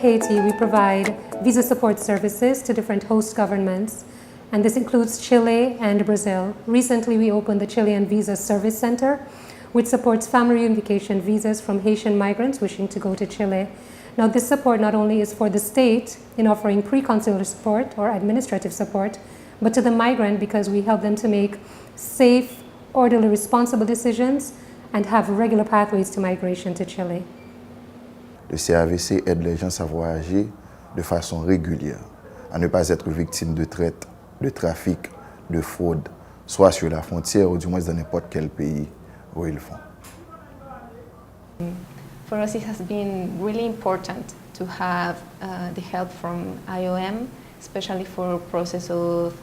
Haiti, we provide visa support services to different host governments, and this includes Chile and Brazil. Recently, we opened the Chilean Visa Service Center, which supports family reunification visas from Haitian migrants wishing to go to Chile. Now, this support not only is for the state in offering pre-consular support or administrative support, but to the migrant because we help them to make safe, orderly, responsible decisions and have regular pathways to migration to Chile. Le CAVC aide les gens à voyager de façon régulière, à ne pas être victime de traite, de trafic, de fraude, soit sur la frontière ou du moins dans n'importe quel pays où ils vont. For us, it has been really important to have the help from IOM, especially for process of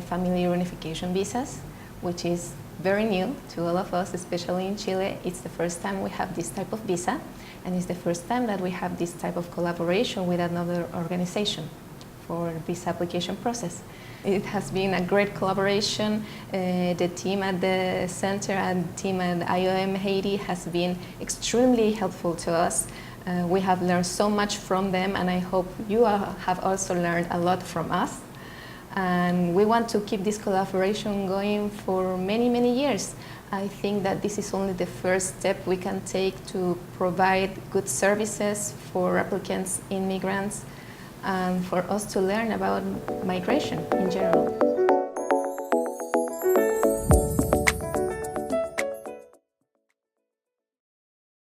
family reunification visas, which is very new to all of us, especially in Chile. It's the first time we have this type of visa, and it's the first time that we have this type of collaboration with another organization for this application process. It has been a great collaboration. The team at the center and the team at IOM Haiti has been extremely helpful to us. We have learned so much from them, and I hope you have also learned a lot from us. And we want to keep this collaboration going for many, many years. I think that this is only the first step we can take to provide good services for applicants, immigrants, and for us to learn about migration in general.